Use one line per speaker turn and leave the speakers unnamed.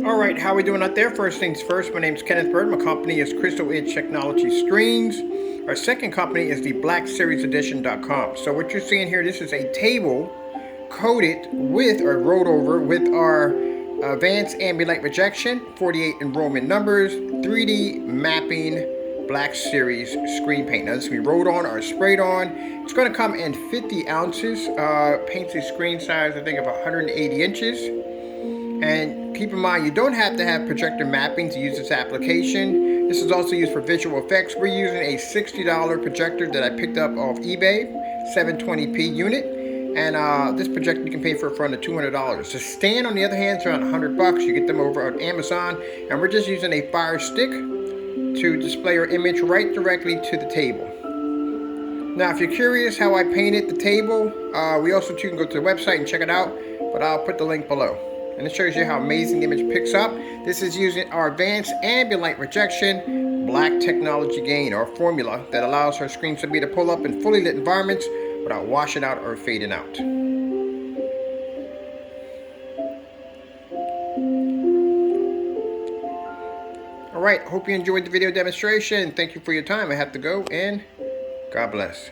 All right, how are we doing out there? First things first, my name is Kenneth Bird. My company is Crystal Edge Technology Screens. Our second company is the BlackSeriesEdition.com. So what you're seeing here, this is a table coated with or rolled over with our advanced ambient light rejection, 48 enrollment numbers, 3D mapping, Black Series screen paint. Now this can be rolled on or sprayed on. It's going to come in 50 ounces. Paints a screen size, I think, of 180 inches. And keep in mind, you don't have to have projector mapping to use this application. This is also used for visual effects. We're using a $60 projector that I picked up off eBay, 720p unit. And this projector you can pay for under $200. The stand, on the other hand, is around $100. You get them over on Amazon. And we're just using a Fire Stick to display our image right directly to the table. Now, if you're curious how I painted the table, we also too can go to the website and check it out, but I'll put the link below. And it shows you how amazing the image picks up. This is using our advanced ambient light rejection black technology gain, or formula, that allows our screens to be to pull up in fully lit environments without washing out or fading out. Alright, hope you enjoyed the video demonstration. Thank you for your time. I have to go, and God bless.